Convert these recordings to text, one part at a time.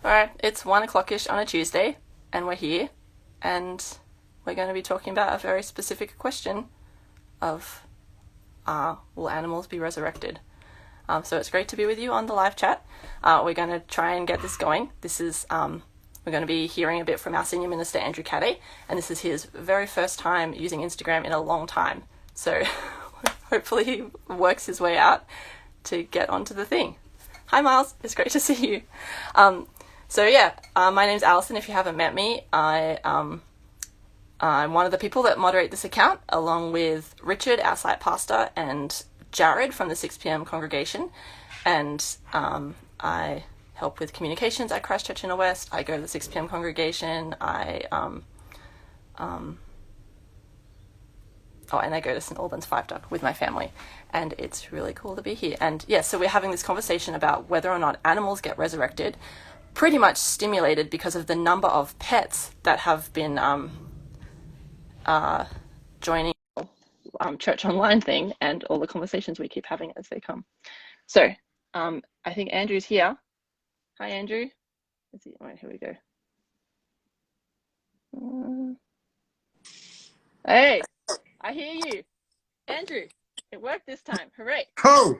Alright, it's 1 o'clock-ish on a Tuesday, and we're here, and we're going to be talking about a very specific question of will animals be resurrected? So it's great to be with you on the live chat. We're going to try and get this going. We're going to be hearing a bit from our senior minister, Andrew Katay, and this is his very first time using Instagram in a long time. So hopefully he works his way out to get onto the thing. Hi, Miles. It's great to see you. My name's Alison. If you haven't met me, I'm one of the people that moderate this account, along with Richard, our site pastor, and Jared from the 6 p.m. congregation. And I help with communications at Christ Church in the West. I go to the 6 p.m. congregation. And I go to St. Albans Five Duck with my family. And it's really cool to be here. And so we're having this conversation about whether or not animals get resurrected, pretty much stimulated because of the number of pets that have been joining Church Online thing and all the conversations we keep having as they come. So I think Andrew's here. Hi, Andrew. Let's see. All right, here we go. Hey, I hear you. Andrew, it worked this time. Hooray. Oh!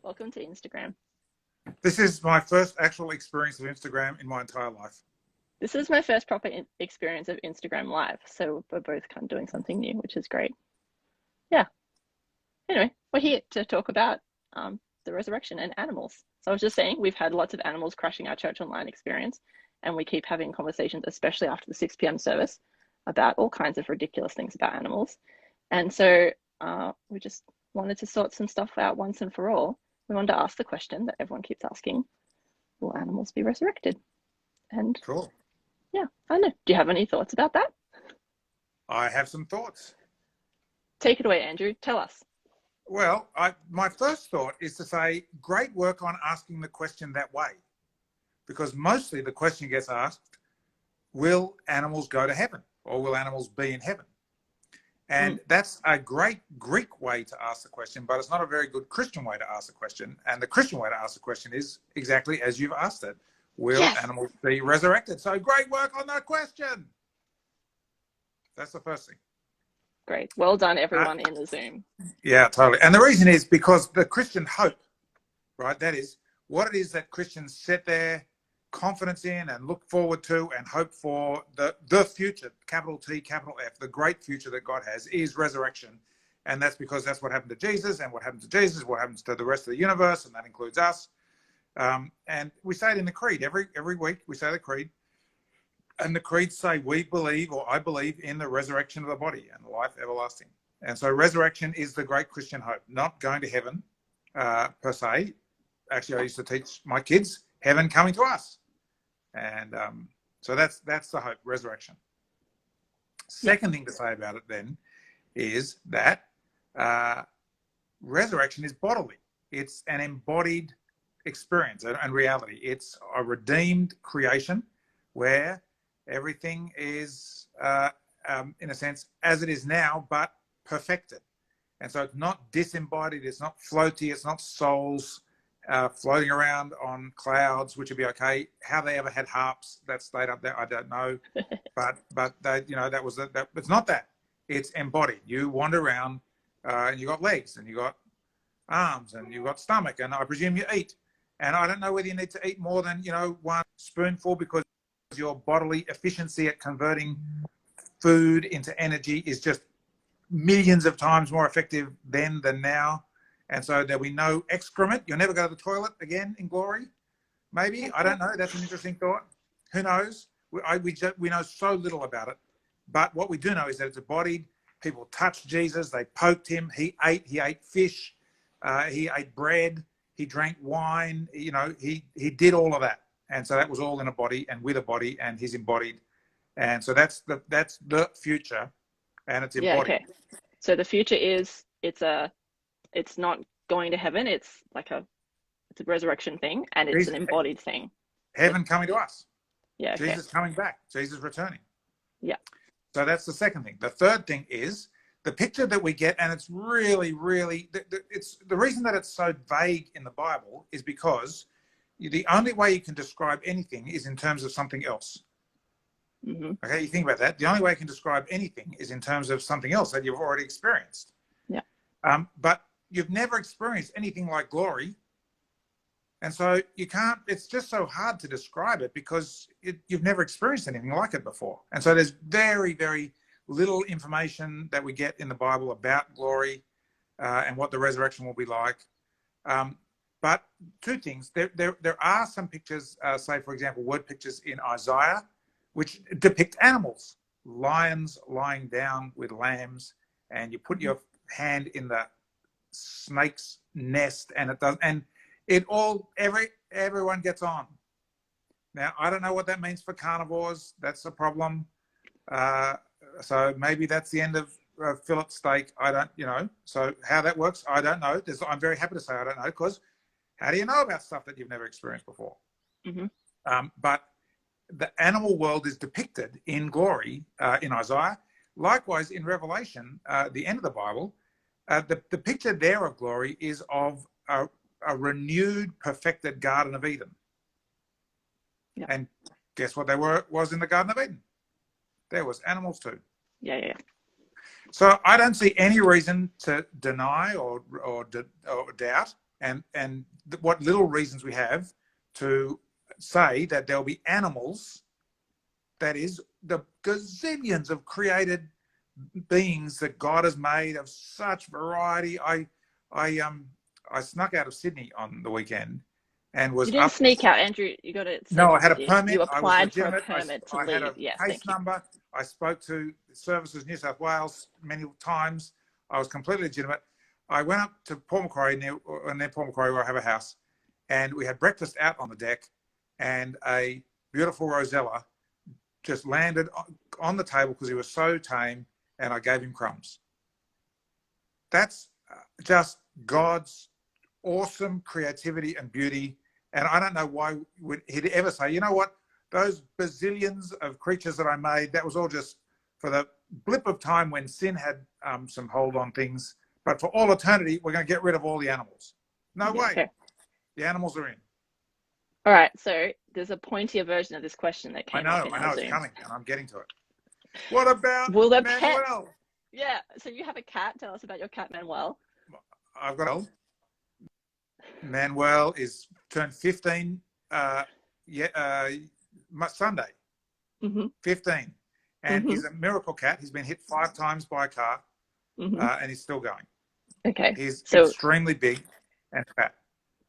Welcome to Instagram. This is my first actual experience of Instagram in my entire life. This is my first proper experience of Instagram Live, so we're both kind of doing something new, which is great. Yeah. Anyway, we're here to talk about the resurrection and animals. So I was just saying, we've had lots of animals crashing our Church Online experience, and we keep having conversations, especially after the 6 p.m. service, about all kinds of ridiculous things about animals. And so we just wanted to sort some stuff out once and for all. We wanted to ask the question that everyone keeps asking: will animals be resurrected? And cool. Yeah, I don't know. Do you have any thoughts about that? I have some thoughts. Take it away, Andrew. Tell us. Well, my first thought is to say, great work on asking the question that way. Because mostly the question gets asked, will animals go to heaven? Or will animals be in heaven? And that's a great Greek way to ask the question, but it's not a very good Christian way to ask the question. And the Christian way to ask the question is exactly as you've asked it. Will animals be resurrected? So great work on that question. That's the first thing. Great. Well done, everyone in the Zoom. Yeah, totally. And the reason is because the Christian hope, right? That is what it is that Christians set their confidence in and look forward to and hope for. The future, capital T, capital F, the great future that God has is resurrection. And that's because that's what happened to Jesus, and what happens to Jesus is what happens to the rest of the universe, and that includes us. And we say it in the creed every week. We say the creed, and the creeds say we believe, or I believe, in the resurrection of the body and life everlasting. And so resurrection is the great Christian hope, not going to heaven per se. Actually, I used to teach my kids heaven coming to us. And so that's the hope, resurrection. Second thing to say about it then is that resurrection is bodily. It's an embodied experience and reality. It's a redeemed creation where everything is, in a sense, as it is now, but perfected. And so it's not disembodied, it's not floaty, it's not souls floating around on clouds, which would be okay. How they ever had harps that stayed up there, I don't know. but they, that was that. It's not that. It's embodied. You wander around, and you got legs, and you got arms, and you got stomach, and I presume you eat. And I don't know whether you need to eat more than one spoonful, because your bodily efficiency at converting food into energy is just millions of times more effective then than now. And so there'll be no excrement. You'll never go to the toilet again in glory. Maybe. I don't know. That's an interesting thought. Who knows? We know so little about it. But what we do know is that it's embodied. People touched Jesus. They poked him. He ate fish. He ate bread. He drank wine. He did all of that. And so that was all in a body and with a body, and he's embodied. And so that's the future, and it's embodied. Yeah, okay. So the future is it's not going to heaven. It's a resurrection thing, and it's an embodied thing. Heaven coming to us. Yeah. Okay. Jesus coming back. Jesus returning. Yeah. So that's the second thing. The third thing is the picture that we get, and it's really, really, it's the reason that it's so vague in the Bible is because the only way you can describe anything is in terms of something else. Mm-hmm. Okay, you think about that. The only way you can describe anything is in terms of something else that you've already experienced. Yeah. But you've never experienced anything like glory. And so you can't, it's just so hard to describe it because you've never experienced anything like it before. And so there's very, very little information that we get in the Bible about glory and what the resurrection will be like. But two things, there are some pictures, say, for example, word pictures in Isaiah, which depict animals, lions lying down with lambs, and you put your hand in the snake's nest and it does, and it all, everyone gets on. Now, I don't know what that means for carnivores. That's a problem. So maybe that's the end of fillet steak. I don't, so how that works, I don't know. I'm very happy to say I don't know, because how do you know about stuff that you've never experienced before? Mm-hmm. But the animal world is depicted in glory in Isaiah. Likewise, in Revelation, the end of the Bible, the picture there of glory is of a renewed, perfected Garden of Eden. Yeah. And guess what was in the Garden of Eden? There was animals too. Yeah. So I don't see any reason to deny or doubt, and what little reasons we have to say that there'll be animals, that is, the gazillions of created beings that God has made of such variety. I snuck out of Sydney on the weekend and was You didn't up. sneak out, Andrew. You got to. No, I had a permit. You I was applied for a legitimate. permit to I had leave. a Yes, case thank you. number. I spoke to Services New South Wales many times. I was completely legitimate. I went up to Port Macquarie, near Port Macquarie, where I have a house, and we had breakfast out on the deck, and a beautiful Rosella just landed on the table because he was so tame, and I gave him crumbs. That's just God's awesome creativity and beauty. And I don't know why he'd ever say, you know what, those bazillions of creatures that I made, that was all just for the blip of time when sin had some hold on things. But for all eternity, we're going to get rid of all the animals. No way. Okay. The animals are in. All right. So there's a pointier version of this question that came up in I our know, Zoom. it's coming, and I'm getting to it. What about Will the Manuel? pet? Yeah. So you have a cat. Tell us about your cat, Manuel. I've got Manuel is turned 15 Sunday. Mm-hmm. 15. And Mm-hmm. he's a miracle cat. He's been hit 5 times by a car, Mm-hmm. and he's still going. Okay. He's so extremely big and fat.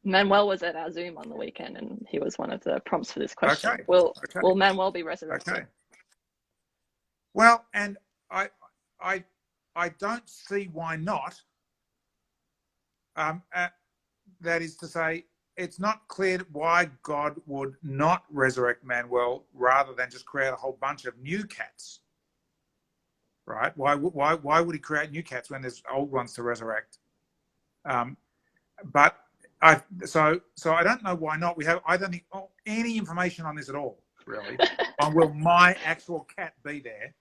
Manuel was at our Zoom on the weekend, and he was one of the prompts for this question. Okay. Will Manuel be resurrected? Okay. Well, and I don't see why not. That is to say, it's not clear why God would not resurrect Manuel rather than just create a whole bunch of new cats. Right? Why would he create new cats when there's old ones to resurrect? But I don't know why not. I don't think any information on this at all, really. On will my actual cat be there?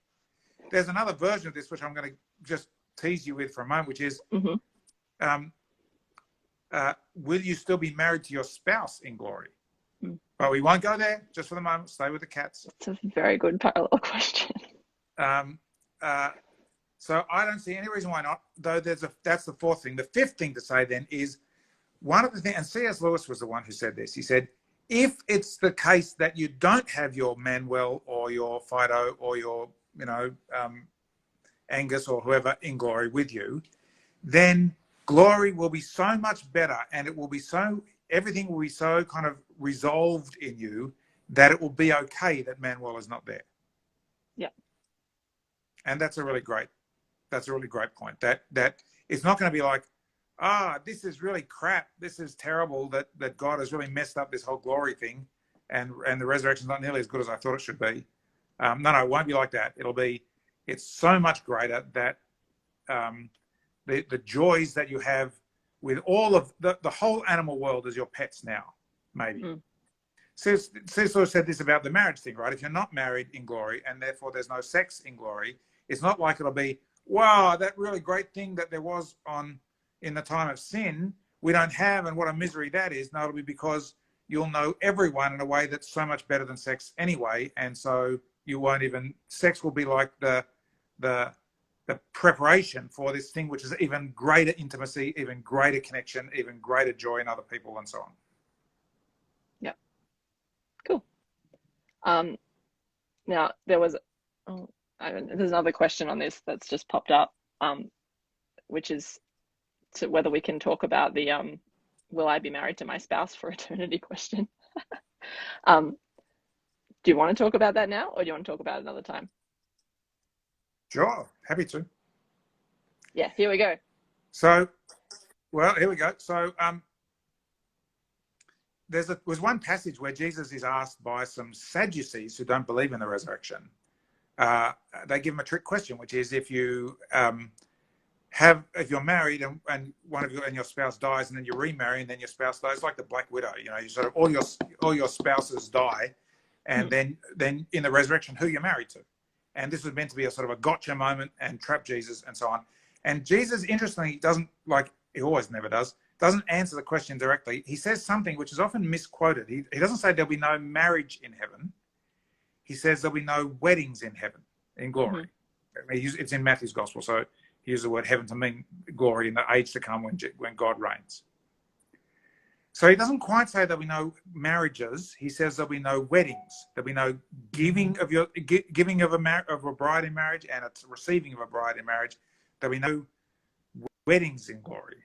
There's another version of this which I'm going to just tease you with for a moment, which is, will you still be married to your spouse in glory? But we won't go there. Just for the moment, stay with the cats. It's a very good parallel question. So I don't see any reason why not, though that's the fourth thing. The fifth thing to say then is, one of the things, and C.S. Lewis was the one who said this, he said, if it's the case that you don't have your Manuel or your Fido or your, Angus or whoever in glory with you, then glory will be so much better, and everything will be so kind of resolved in you that it will be okay that Manuel is not there. Yeah. And that's a really great point. That it's not going to be like, this is really crap. This is terrible that God has really messed up this whole glory thing, and the resurrection's not nearly as good as I thought it should be. No, it won't be like that. It's so much greater that the joys that you have with all of the whole animal world as your pets now, maybe. C.S. Lewis said this about the marriage thing, right? If you're not married in glory and therefore there's no sex in glory, it's not like it'll be, wow, that really great thing that there was in the time of sin, we don't have, and what a misery that is. No, it'll be because you'll know everyone in a way that's so much better than sex anyway, and so you won't even. Sex will be like the preparation for this thing, which is even greater intimacy, even greater connection, even greater joy in other people, and so on. Yeah. Cool. Now there was, there's another question on this that's just popped up, which is to whether we can talk about the will I be married to my spouse for eternity question. Do you want to talk about that now, or do you want to talk about it another time? Sure, happy to. Yeah, here we go. So, well, here we go. So, was one passage where Jesus is asked by some Sadducees who don't believe in the resurrection. They give him a trick question, which is if you if you're married and one of your spouse dies, and then you remarry, and then your spouse dies, like the Black Widow. You know, you sort of all your spouses die, and then in the resurrection, who you're married to. And this was meant to be a sort of a gotcha moment and trap Jesus and so on. And Jesus, interestingly, doesn't, like he always never does, doesn't answer the question directly. He says something which is often misquoted. He doesn't say there'll be no marriage in heaven. He says there'll be no weddings in heaven, in glory. It's in Matthew's gospel, so he used the word heaven to mean glory in the age to come when God reigns. So he doesn't quite say there'll be no marriages. He says there'll be no weddings. There'll be no giving of a bride in marriage, and it's receiving of a bride in marriage. There'll be no weddings in glory.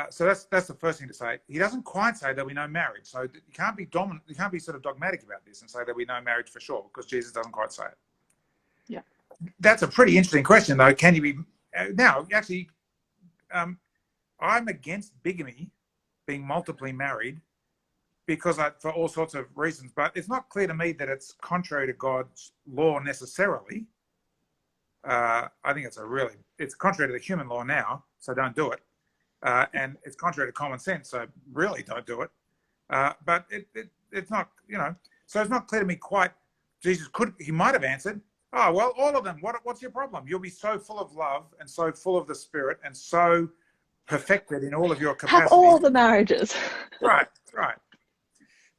So that's the first thing to say. He doesn't quite say there'll be no marriage. So you can't be dominant. You can't be sort of dogmatic about this and say there'll be no marriage for sure, because Jesus doesn't quite say it. Yeah. That's a pretty interesting question, though. Can you be now? Actually, I'm against bigamy, being multiply married, because for all sorts of reasons. But it's not clear to me that it's contrary to God's law necessarily. I think it's contrary to the human law now, so don't do it. And it's contrary to common sense, so really don't do it. But it's not, so it's not clear to me quite. He might have answered, oh, well, all of them. What's your problem? You'll be so full of love and so full of the Spirit and so perfected in all of your capacities. Have all the marriages. Right.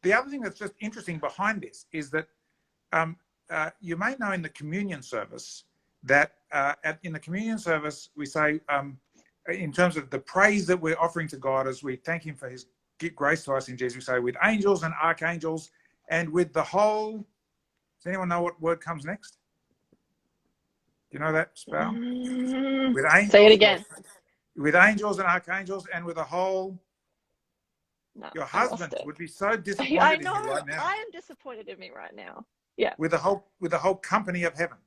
The other thing that's just interesting behind this is that you may know in the communion service that in the communion service we say, in terms of the praise that we're offering to God as we thank him for his grace to us in Jesus, we say with angels and archangels and with the whole. Does anyone know what word comes next? Do you know that spell? With angels, say it again. With angels and archangels and with the whole. No, your husband would be so disappointed I in you right now. I am disappointed in me right now. Yeah. With the whole company of heaven.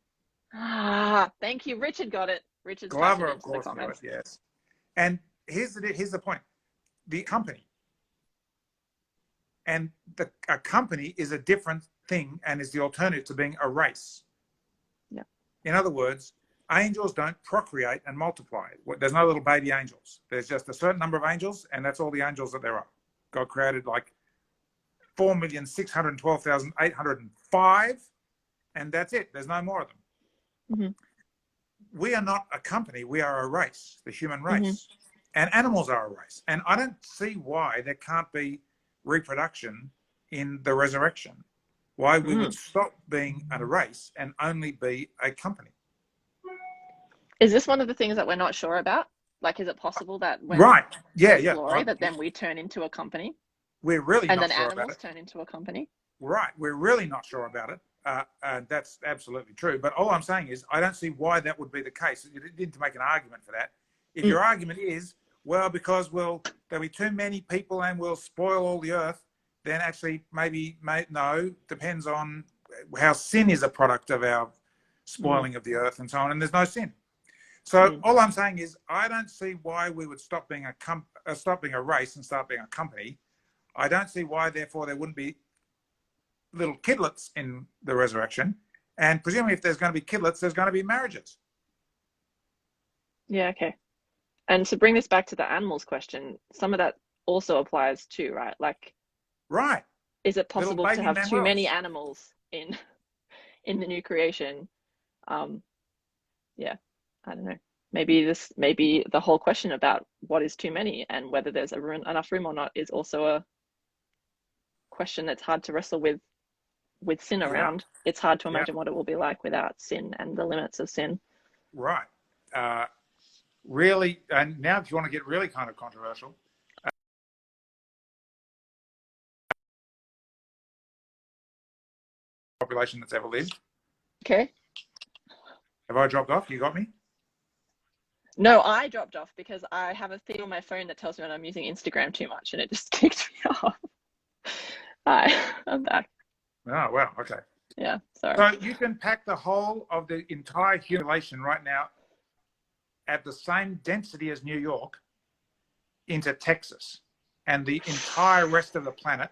Thank you. Richard got it. Richard's Glover, of into the course, comments. got it, yes. And here's the point. The company. And a company is a different thing and is the alternative to being a race. Yeah. In other words, angels don't procreate and multiply. There's no little baby angels. There's just a certain number of angels, and that's all the angels that there are. God created like 4,612,805, and that's it. There's no more of them. We are not a company. We are a race, the human race. And animals are a race. And I don't see why there can't be reproduction in the resurrection. Why we would stop being a race and only be a company. Is this one of the things that we're not sure about? Like, is it possible that when glory, that then we turn into a company? We're really not sure about it. And then animals turn into a company? Right. We're really not sure about it. That's absolutely true. But all I'm saying is I don't see why that would be the case. You need to make an argument for that. If your argument is, well, because there'll be too many people and we'll spoil all the earth, then actually no, depends on how sin is a product of our spoiling of the earth and so on, and there's no sin. So all I'm saying is I don't see why we would stop being a race and start being a company. I don't see why, therefore, there wouldn't be little kidlets in the resurrection. And presumably if there's going to be kidlets, there's going to be marriages. Yeah, okay. And to bring this back to the animals question, some of that also applies too, right? Like, right. Is it possible to have too many animals in the new creation? Yeah, I don't know. maybe the whole question about what is too many and whether there's enough room or not is also a question that's hard to wrestle with sin around. It's hard to imagine what it will be like without sin and the limits of sin. Right. Really, and now if you want to get really kind of controversial, population that's ever lived. Okay. Have I dropped off? You got me? No, I dropped off because I have a thing on my phone that tells me when I'm using Instagram too much, and it just kicked me off. Hi, I'm back. Oh, wow. Okay. Yeah, sorry. So you can pack the whole of the entire population right now at the same density as New York into Texas, and the entire rest of the planet,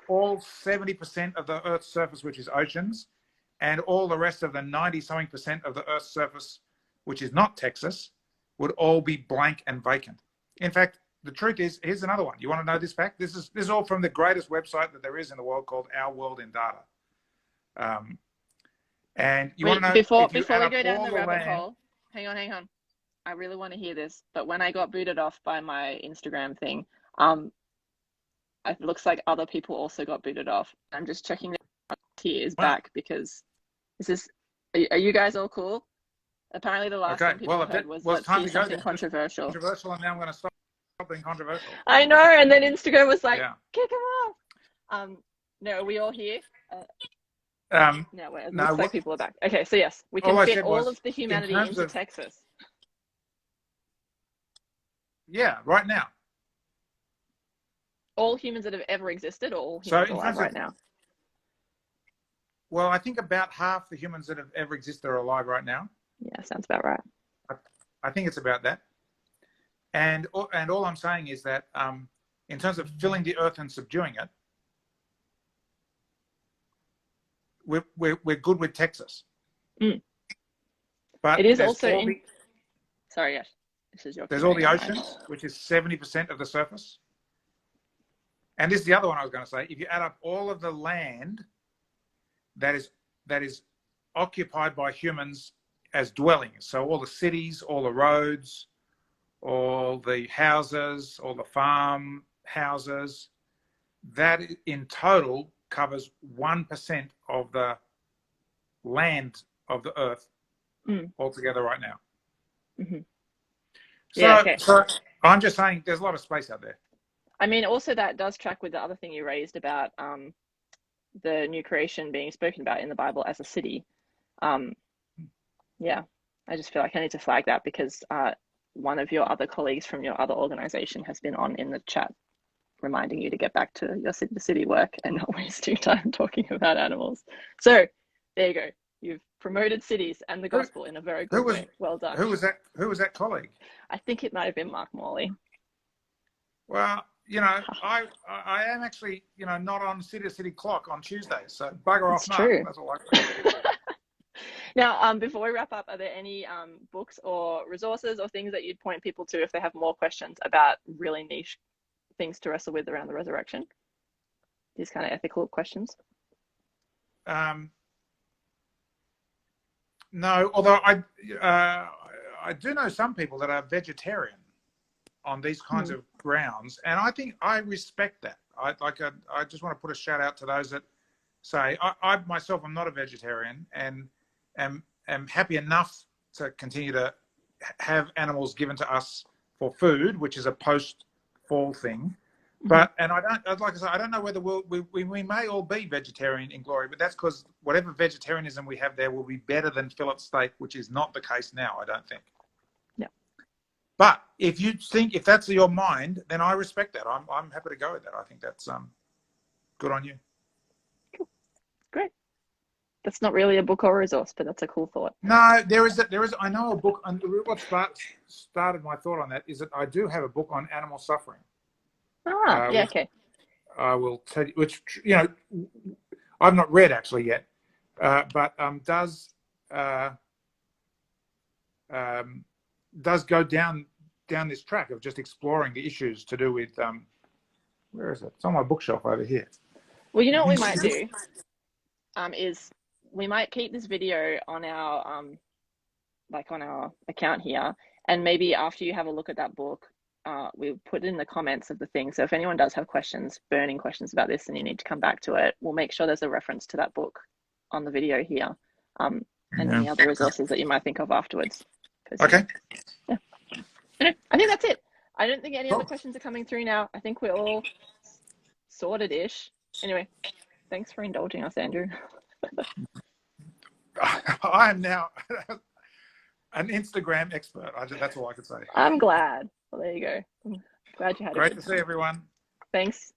all 70% of the Earth's surface, which is oceans, and all the rest of the 90-something% of the Earth's surface, which is not Texas, would all be blank and vacant. In fact, the truth is, here's another one. You want to know this fact? This is all from the greatest website that there is in the world, called Our World in Data. And you want to know, before we go down the rabbit hole, hang on. I really want to hear this, but when I got booted off by my Instagram thing, it looks like other people also got booted off. I'm just checking that here is back, because are you guys all cool? Apparently the last thing people heard was let's see something controversial. And now I'm going to stop being controversial. I know, and then Instagram was like, kick him off. No, are we all here? No, it looks like people are back. Okay, so yes, we can fit all of the humanity into Texas. Yeah, right now. All humans that have ever existed, or all humans alive right now? Well, I think about half the humans that have ever existed are alive right now. Yeah, sounds about right. I think it's about that. And all I'm saying is that in terms of filling the earth and subduing it, we're good with Texas. But it is also sorry, yes. This is your there's all the oceans, which is 70% of the surface. And this is the other one I was going to say. If you add up all of the land that is occupied by humans as dwellings, so all the cities, all the roads, all the houses, all the farm houses, that in total covers 1% of the land of the earth altogether right now. Mm-hmm. So I'm just saying there's a lot of space out there. I mean, also that does track with the other thing you raised about the new creation being spoken about in the Bible as a city. Yeah, I just feel like I need to flag that because one of your other colleagues from your other organization has been on in the chat reminding you to get back to your city work and not wasting time talking about animals. So there you go. You've promoted cities and the gospel in a very good way. Well done. Who was that colleague? I think it might have been Mark Morley. Well, I am actually, not on City to City clock on Tuesdays, so bugger off, Mark. That's all I say. Now, before we wrap up, are there any books or resources or things that you'd point people to if they have more questions about really niche things to wrestle with around the resurrection? These kind of ethical questions? No, although I do know some people that are vegetarian on these kinds of grounds, and I think I respect that. I just want to put a shout out to those that say I myself am not a vegetarian and am happy enough to continue to have animals given to us for food, which is a post-fall thing. But I don't, like I say, I don't know whether we may all be vegetarian in glory, but that's because whatever vegetarianism we have there will be better than fillet steak, which is not the case now, I don't think. Yeah. But if that's your mind, then I respect that. I'm happy to go with that. I think that's good on you. Cool. Great. That's not really a book or a resource, but that's a cool thought. No, there is. I know a book. And what started my thought on that is that I do have a book on animal suffering. Yeah, okay. I will tell you, which I've not read actually yet, but does go down this track of just exploring the issues to do with where is it? It's on my bookshelf over here. Well, you know what we might do is we might keep this video on our like on our account here, and maybe after you have a look at that book, we'll put in the comments of the thing. So if anyone does have questions, burning questions about this, and you need to come back to it, we'll make sure there's a reference to that book on the video here, and any other resources that you might think of afterwards. Okay. Yeah. Anyway, I think that's it. I don't think any other questions are coming through now. I think we're all sorted-ish. Anyway, thanks for indulging us, Andrew. I am now an Instagram expert. That's all I could say. I'm glad. Well, there you go. I'm glad you had Great to see everyone. Thanks.